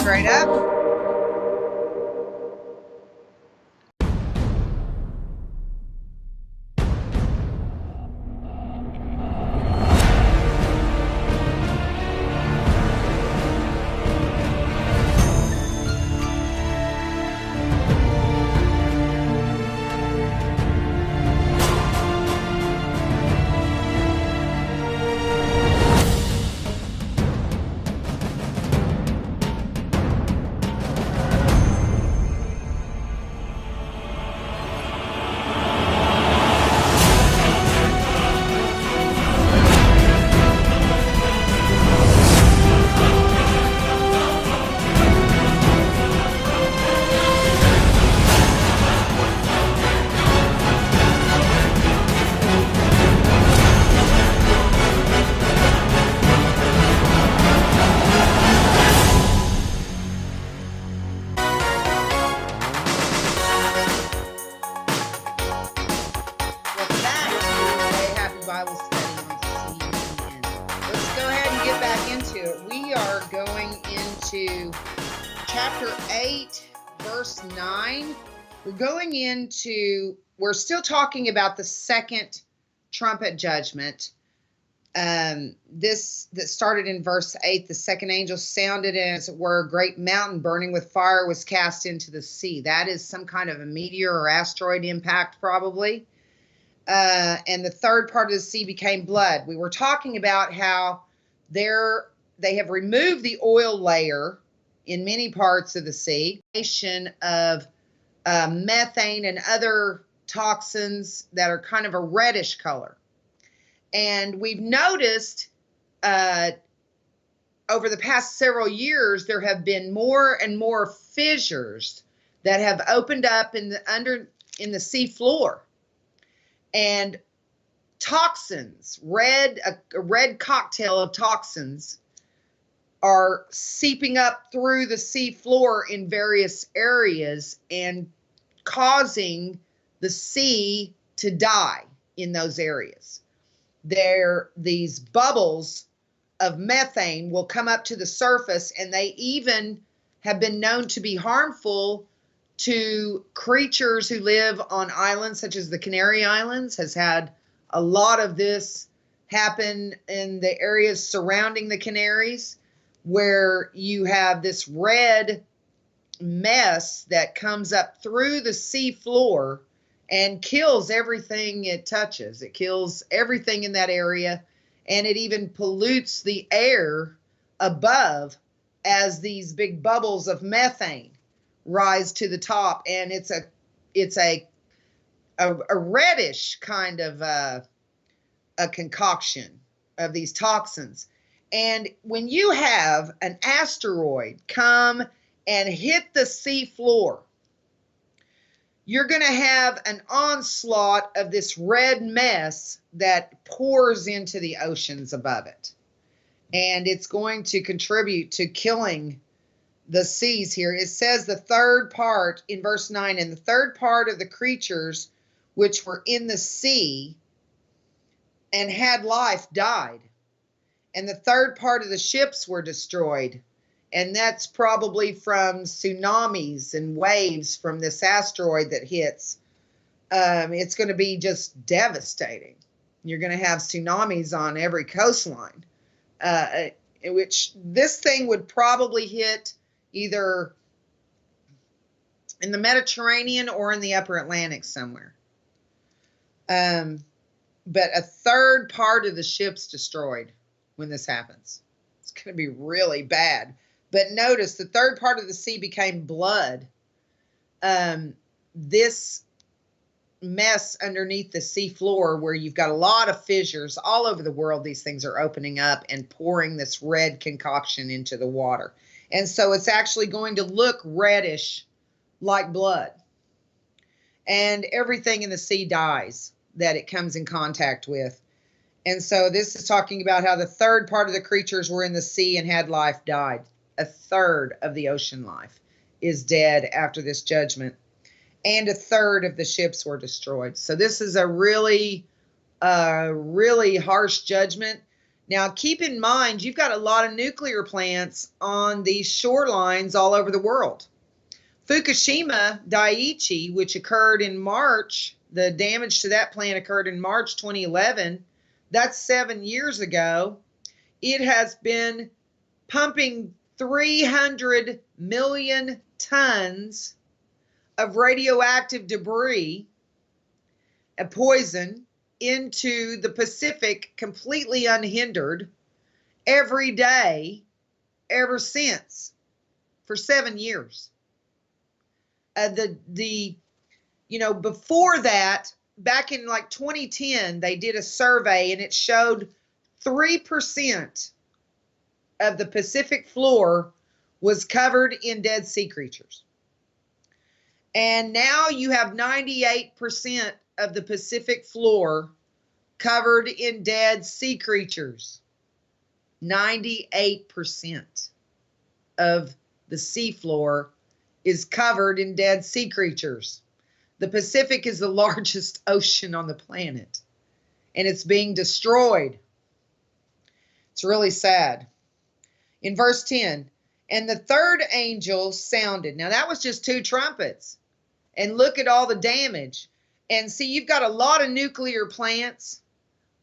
Straight up. Bible study on CNN. Let's go ahead and get back into it. We are going into chapter 8, verse 9. We're still talking about the second trumpet judgment. This that started in verse 8, the second angel sounded, and as it were, a great mountain burning with fire was cast into the sea. That is some kind of a meteor or asteroid impact, probably. And the third part of the sea became blood. We were talking about how they have removed the oil layer in many parts of the sea, of methane and other toxins that are kind of a reddish color. And we've noticed over the past several years, there have been more and more fissures that have opened up in the sea floor. And toxins, a red cocktail of toxins are seeping up through the sea floor in various areas and causing the sea to die in those areas. These bubbles of methane will come up to the surface, and they even have been known to be harmful to creatures who live on islands such as the Canary Islands. Has had a lot of this happen in the areas surrounding the Canaries, where you have this red mess that comes up through the sea floor and kills everything it touches. It kills everything in that area, and it even pollutes the air above as these big bubbles of methane rise to the top, and it's a reddish kind of a concoction of these toxins. And when you have an asteroid come and hit the sea floor, you're going to have an onslaught of this red mess that pours into the oceans above it, and it's going to contribute to killing the seas here. It says the third part in verse 9, and the third part of the creatures which were in the sea and had life died. And the third part of the ships were destroyed. And that's probably from tsunamis and waves from this asteroid that hits. It's going to be just devastating. You're going to have tsunamis on every coastline, which this thing would probably hit either in the Mediterranean or in the upper Atlantic somewhere. But a third part of the ship's destroyed when this happens. It's going to be really bad. But notice the third part of the sea became blood. This mess underneath the sea floor, where you've got a lot of fissures all over the world, these things are opening up and pouring this red concoction into the water. And so it's actually going to look reddish like blood. And everything in the sea dies that it comes in contact with. And so this is talking about how the third part of the creatures were in the sea and had life died. A third of the ocean life is dead after this judgment. And a third of the ships were destroyed. So this is a really really harsh judgment. Now, keep in mind, you've got a lot of nuclear plants on these shorelines all over the world. Fukushima Daiichi, which occurred in March, the damage to that plant occurred in March 2011. That's 7 years ago. It has been pumping 300 million tons of radioactive debris, a poison, into the Pacific completely unhindered every day ever since, for 7 years. Before that, back in like 2010, they did a survey and it showed 3% of the Pacific floor was covered in dead sea creatures. And now you have 98% of the Pacific floor covered in dead sea creatures. 98% of the sea floor is covered in dead sea creatures. The Pacific is the largest ocean on the planet, and it's being destroyed. It's really sad. In verse 10, and the third angel sounded. Now that was just 2 trumpets. And look at all the damage. And see, you've got a lot of nuclear plants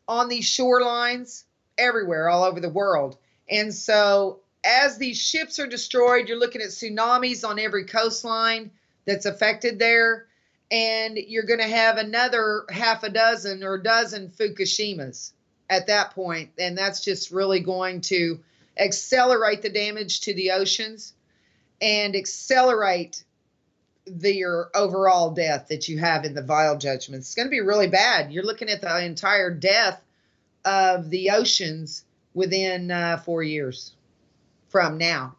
on these shorelines everywhere, all over the world. And so as these ships are destroyed, you're looking at tsunamis on every coastline that's affected there. And you're going to have another half a dozen or dozen Fukushimas at that point. And that's just really going to accelerate the damage to the oceans and accelerate your overall death that you have in the vial judgments. It's going to be really bad. You're looking at the entire death of the oceans within 4 years from now,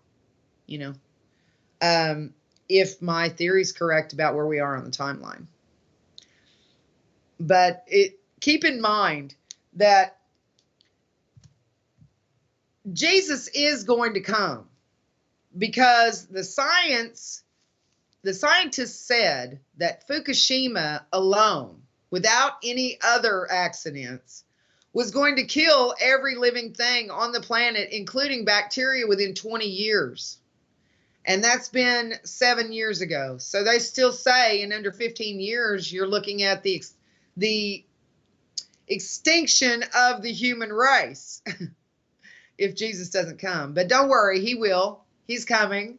if my theory is correct about where we are on the timeline. But keep in mind that Jesus is going to come, because the scientists said that Fukushima alone, without any other accidents, was going to kill every living thing on the planet, including bacteria, within 20 years. And that's been 7 years ago. So they still say in under 15 years, you're looking at the extinction of the human race if Jesus doesn't come. But don't worry, he will. He's coming.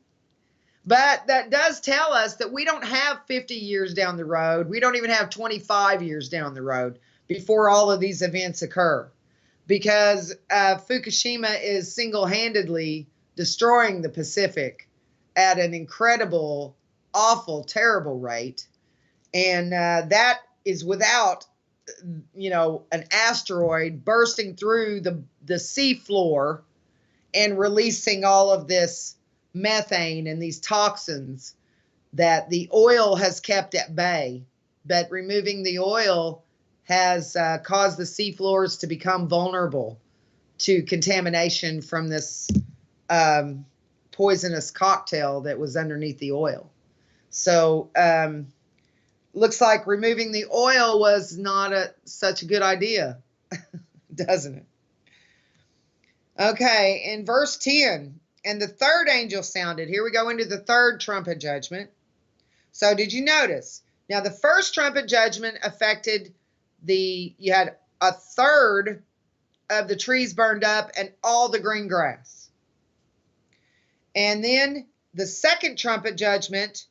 But that does tell us that we don't have 50 years down the road. We don't even have 25 years down the road before all of these events occur, because Fukushima is single-handedly destroying the Pacific at an incredible, awful, terrible rate. And that is without, an asteroid bursting through the sea floor and releasing all of this methane and these toxins that the oil has kept at bay. But removing the oil has caused the seafloors to become vulnerable to contamination from this poisonous cocktail that was underneath the oil. So looks like removing the oil was not such a good idea, doesn't it? Okay, in verse 10, and the third angel sounded. Here we go into the third trumpet judgment. So did you notice? Now the first trumpet judgment affected you had a third of the trees burned up and all the green grass. And then the second trumpet judgment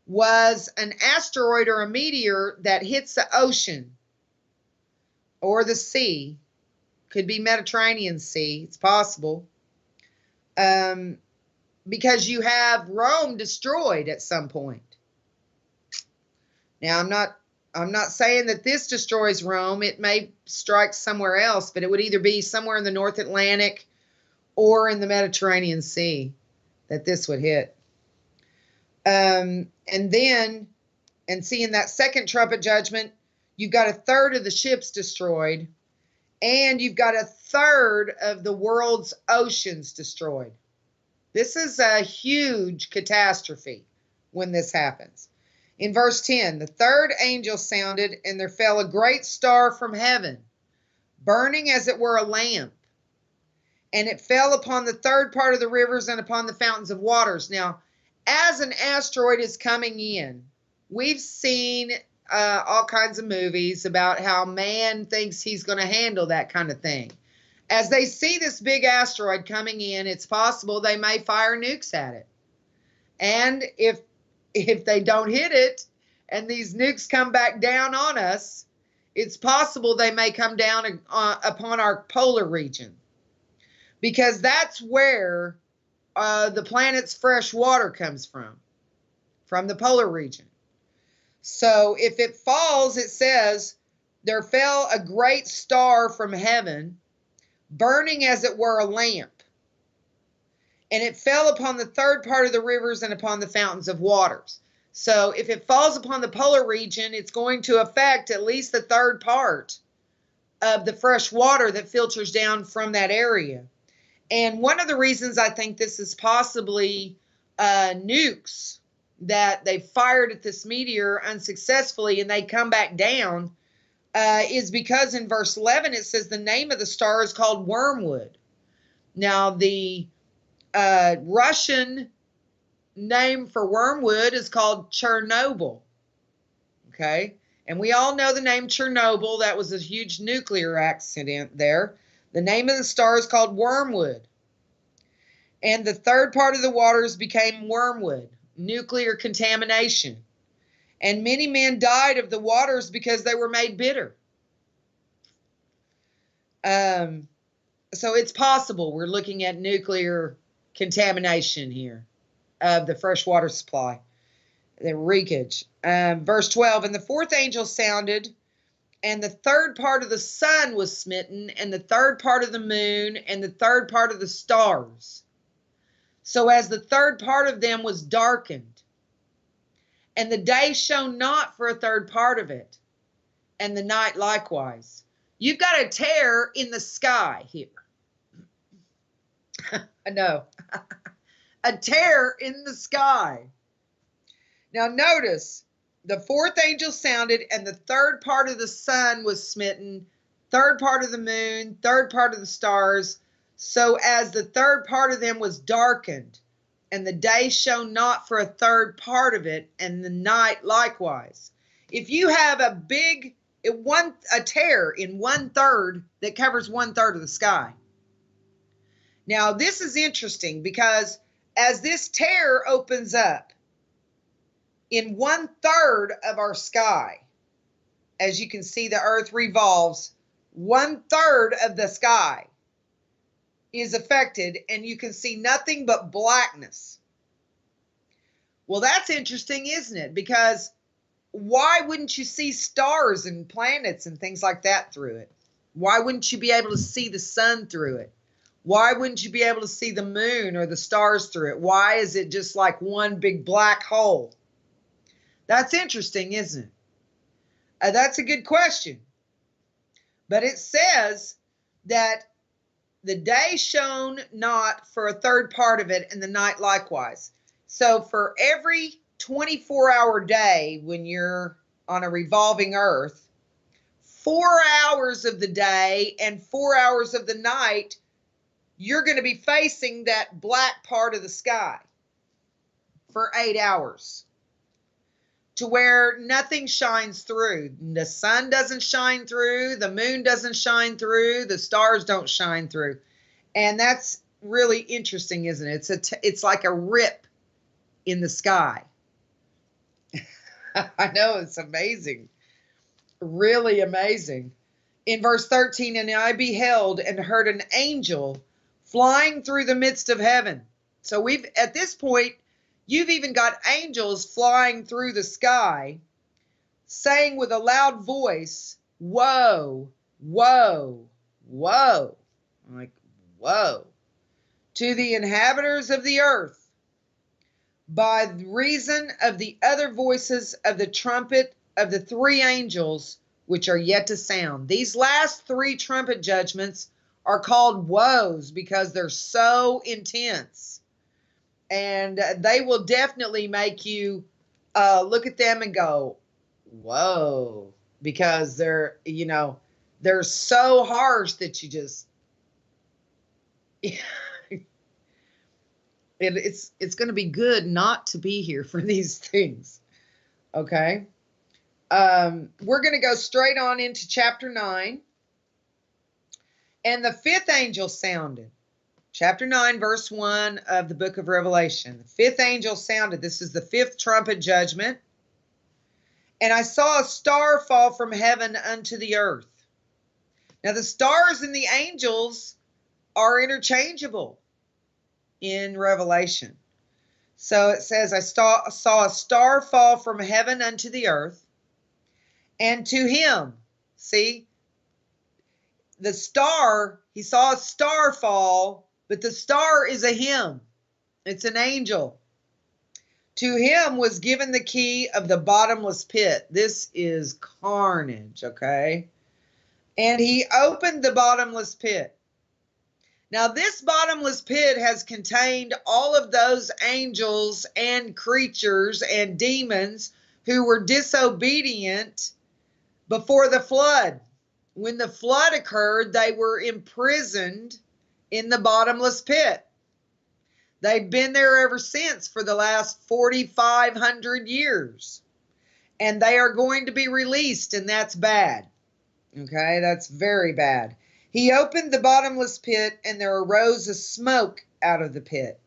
was an asteroid or a meteor that hits the ocean or the sea. Could be Mediterranean Sea. It's possible. Because you have Rome destroyed at some point. Now, I'm not saying that this destroys Rome. It may strike somewhere else, but it would either be somewhere in the North Atlantic or in the Mediterranean Sea that this would hit. And seeing that second trumpet judgment, you've got a third of the ships destroyed, and you've got a third of the world's oceans destroyed. This is a huge catastrophe when this happens. In verse 10, the third angel sounded, and there fell a great star from heaven. burning as it were a lamp. And it fell upon the third part of the rivers and upon the fountains of waters. Now, as an asteroid is coming in, we've seen all kinds of movies about how man thinks he's going to handle that kind of thing. As they see this big asteroid coming in, it's possible they may fire nukes at it. And if they don't hit it and these nukes come back down on us, it's possible they may come down upon our polar region, because that's where the planet's fresh water comes from the polar region. So if it falls, it says, there fell a great star from heaven, burning as it were a lamp, and it fell upon the third part of the rivers and upon the fountains of waters. So if it falls upon the polar region, it's going to affect at least the third part of the fresh water that filters down from that area. And one of the reasons I think this is possibly nukes that they fired at this meteor unsuccessfully and they come back down is because in verse 11 it says the name of the star is called Wormwood. Now the Russian name for wormwood is called Chernobyl. Okay, and we all know the name Chernobyl. That was a huge nuclear accident there. The name of the star is called Wormwood. And the third part of the waters became wormwood, nuclear contamination. And many men died of the waters because they were made bitter. So it's possible we're looking at nuclear contamination here of the fresh water supply, the leakage. Verse 12, and the fourth angel sounded, and the third part of the sun was smitten, and the third part of the moon, and the third part of the stars. So as the third part of them was darkened, and the day shone not for a third part of it, and the night likewise. You've got a tear in the sky here. I know. A tear in the sky. Now notice, the fourth angel sounded, and the third part of the sun was smitten, third part of the moon, third part of the stars. So as the third part of them was darkened, and the day shone not for a third part of it, and the night likewise. If you have a tear in 1/3 that covers 1/3 of the sky. Now this is interesting because as this tear opens up in 1/3 of our sky, as you can see, the earth revolves, 1/3 of the sky is affected, and you can see nothing but blackness. Well, that's interesting, isn't it? Because why wouldn't you see stars and planets and things like that through it? Why wouldn't you be able to see the sun through it? Why wouldn't you be able to see the moon or the stars through it? Why is it just like one big black hole? That's interesting, isn't it? That's a good question. But it says that the day shone not for a third part of it, and the night likewise. So for every 24-hour day, when you're on a revolving earth, 4 hours of the day and 4 hours of the night, you're going to be facing that black part of the sky for 8 hours, to where nothing shines through. The sun doesn't shine through, the moon doesn't shine through, the stars don't shine through. And that's really interesting, isn't it? It's like a rip in the sky. I know, it's amazing. Really amazing. In verse 13, and I beheld and heard an angel flying through the midst of heaven. So at this point, you've even got angels flying through the sky, saying with a loud voice, woe, woe, woe. I'm like, whoa. To the inhabitants of the earth, by reason of the other voices of the trumpet of the 3 angels which are yet to sound. These last 3 trumpet judgments are called woes because they're so intense. And they will definitely make you look at them and go, whoa, because they're, They're so harsh that you just, it's going to be good not to be here for these things. Okay. We're going to go straight on into chapter 9. And the fifth angel sounded. Chapter 9, verse 1 of the book of Revelation. The fifth angel sounded. This is the fifth trumpet judgment. And I saw a star fall from heaven unto the earth. Now, the stars and the angels are interchangeable in Revelation. So it says, I saw a star fall from heaven unto the earth, and to him, see, the star, he saw a star fall, but the star is a him. It's an angel. To him was given the key of the bottomless pit. This is carnage, okay? And he opened the bottomless pit. Now, this bottomless pit has contained all of those angels and creatures and demons who were disobedient before the flood. When the flood occurred, they were imprisoned in the bottomless pit. They've been there ever since for the last 4,500 years. And they are going to be released, and that's bad. Okay, that's very bad. He opened the bottomless pit, and there arose a smoke out of the pit.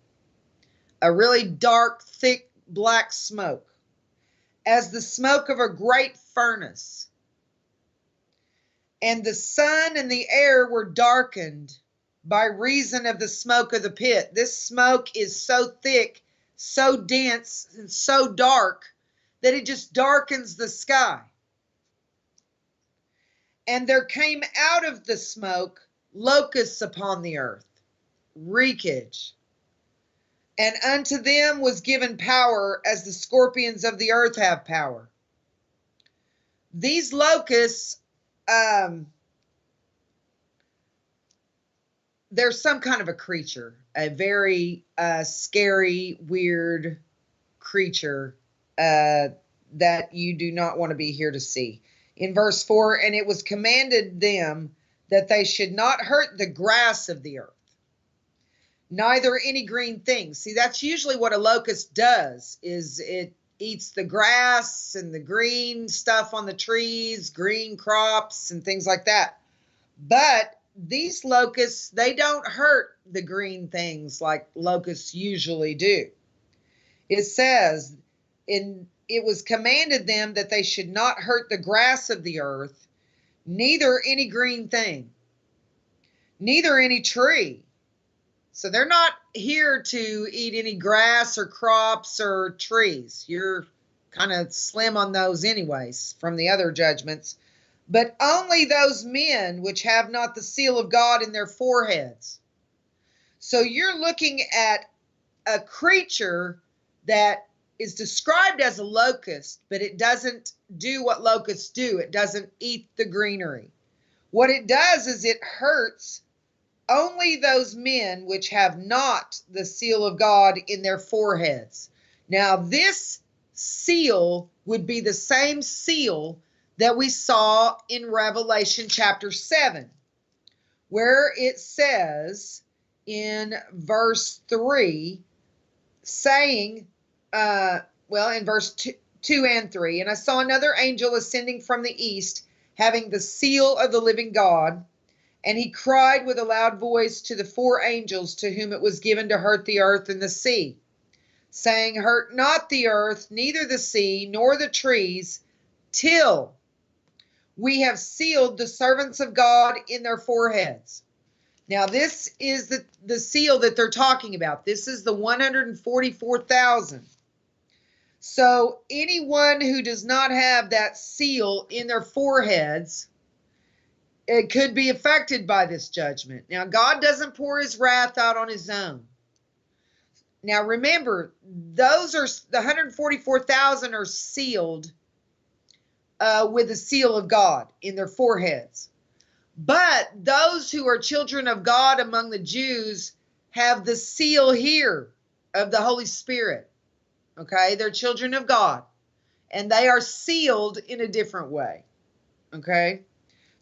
A really dark, thick, black smoke, as the smoke of a great furnace. And the sun and the air were darkened by reason of the smoke of the pit. This smoke is so thick, so dense, and so dark that it just darkens the sky. And there came out of the smoke locusts upon the earth, wreckage. And unto them was given power as the scorpions of the earth have power. These locusts, there's some kind of a creature, a very scary, weird creature that you do not want to be here to see. In verse 4, and it was commanded them that they should not hurt the grass of the earth, neither any green thing. See, that's usually what a locust does, is it eats the grass and the green stuff on the trees, green crops and things like that. But these locusts, they don't hurt the green things like locusts usually do. It says, it was commanded them that they should not hurt the grass of the earth, neither any green thing, neither any tree. So they're not here to eat any grass or crops or trees. You're kind of slim on those anyways from the other judgments. But only those men which have not the seal of God in their foreheads. So you're looking at a creature that is described as a locust, but it doesn't do what locusts do. It doesn't eat the greenery. What it does is it hurts only those men which have not the seal of God in their foreheads. Now, this seal would be the same seal that we saw in Revelation chapter 7, where it says in verse 3, saying, in verse 2 and 3, and I saw another angel ascending from the east, having the seal of the living God, and he cried with a loud voice to the four angels to whom it was given to hurt the earth and the sea, saying, hurt not the earth, neither the sea, nor the trees, till we have sealed the servants of God in their foreheads. Now, this is the seal that they're talking about. This is the 144,000. So anyone who does not have that seal in their foreheads, it could be affected by this judgment. Now, God doesn't pour his wrath out on his own. Now, remember, those are the 144,000 are sealed with the seal of God in their foreheads. But those who are children of God among the Jews have the seal here of the Holy Spirit. Okay, they're children of God, and they are sealed in a different way. Okay,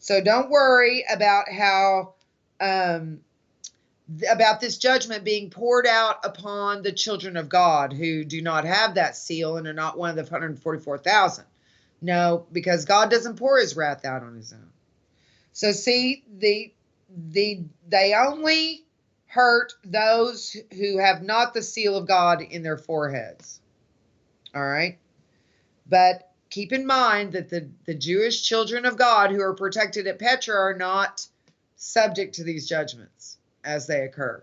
So don't worry about how about this judgment being poured out upon the children of God who do not have that seal and are not one of the 144,000. No, because God doesn't pour his wrath out on his own. So see, they only hurt those who have not the seal of God in their foreheads. All right? But keep in mind that the Jewish children of God who are protected at Petra are not subject to these judgments as they occur.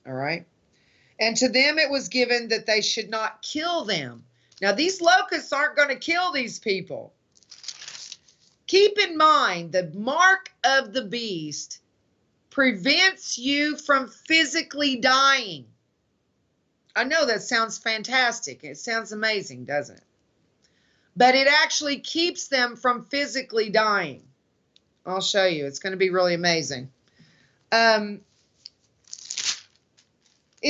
All right? And to them it was given that they should not kill them. Now, these locusts aren't going to kill these people. Keep in mind, the mark of the beast prevents you from physically dying. I know that sounds fantastic. It sounds amazing, doesn't it? But it actually keeps them from physically dying. I'll show you. It's going to be really amazing. It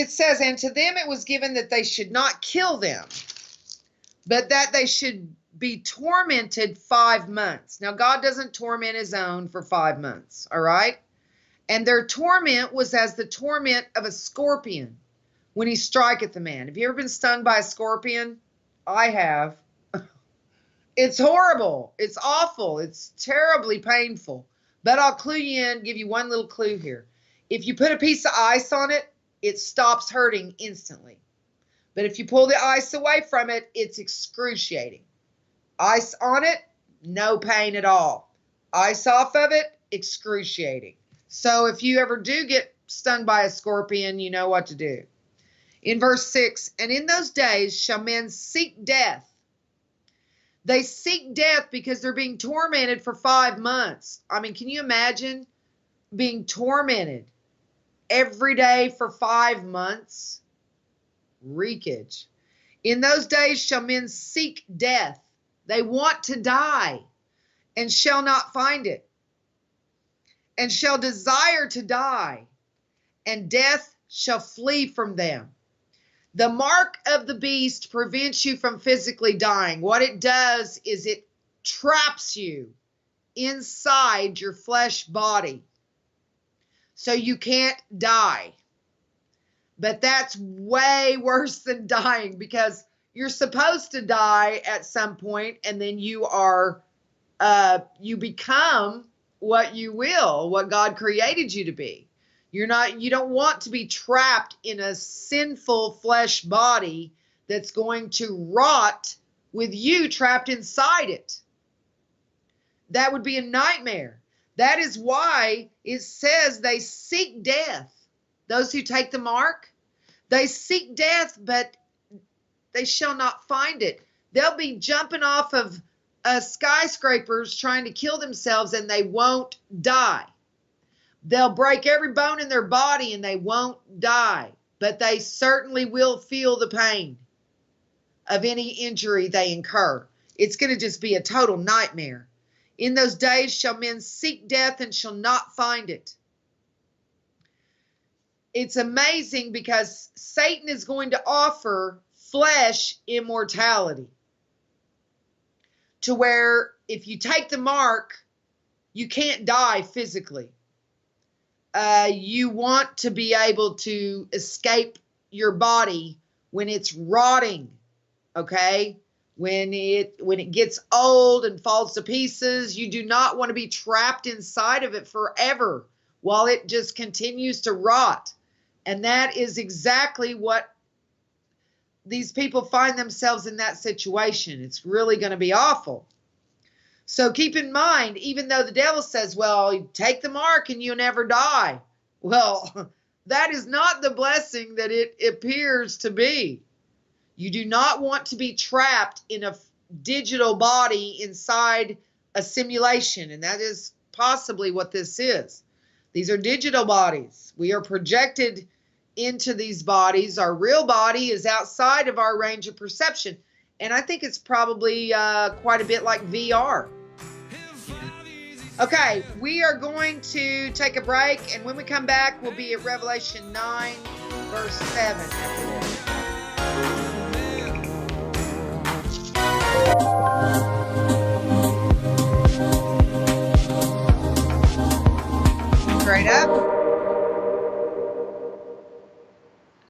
says, and to them it was given that they should not kill them, but that they should be tormented 5 months. Now, God doesn't torment his own for 5 months, all right? And their torment was as the torment of a scorpion when he striketh a man. Have you ever been stung by a scorpion? I have. It's horrible. It's awful. It's terribly painful. But I'll clue you in, give you one little clue here. If you put a piece of ice on it, it stops hurting instantly. But if you pull the ice away from it, it's excruciating. Ice on it, no pain at all. Ice off of it, excruciating. So if you ever do get stung by a scorpion, you know what to do. In verse 6, and in those days shall men seek death. They seek death because they're being tormented for 5 months. I mean, can you imagine being tormented every day for 5 months? Wreakage. In those days shall men seek death. They want to die and shall not find it, and shall desire to die, and death shall flee from them. The mark of the beast prevents you from physically dying. What it does is it traps you inside your flesh body so you can't die. But that's way worse than dying, because you're supposed to die at some point, and then you become what you will, what God created you to be. You don't want to be trapped in a sinful flesh body that's going to rot with you trapped inside it. That would be a nightmare. That is why it says they seek death. Those who take the mark, they seek death, but they shall not find it. They'll be jumping off of skyscrapers trying to kill themselves, and they won't die. They'll break every bone in their body and they won't die, but they certainly will feel the pain of any injury they incur. It's going to just be a total nightmare. In those days shall men seek death and shall not find it. It's amazing because Satan is going to offer flesh immortality, to where if you take the mark, you can't die physically. You want to be able to escape your body when it's rotting, okay? When it gets old and falls to pieces, you do not want to be trapped inside of it forever while it just continues to rot. And that is exactly what these people find themselves in, that situation. It's really going to be awful. So keep in mind, even though the devil says, well, take the mark and you'll never die. Well, that is not the blessing that it appears to be. You do not want to be trapped in a digital body inside a simulation. And that is possibly what this is. These are digital bodies. We are projected into these bodies. Our real body is outside of our range of perception. And I think it's probably quite a bit like VR. Okay, we are going to take a break, and when we come back, we'll be at Revelation 9, verse 7 after this. right up.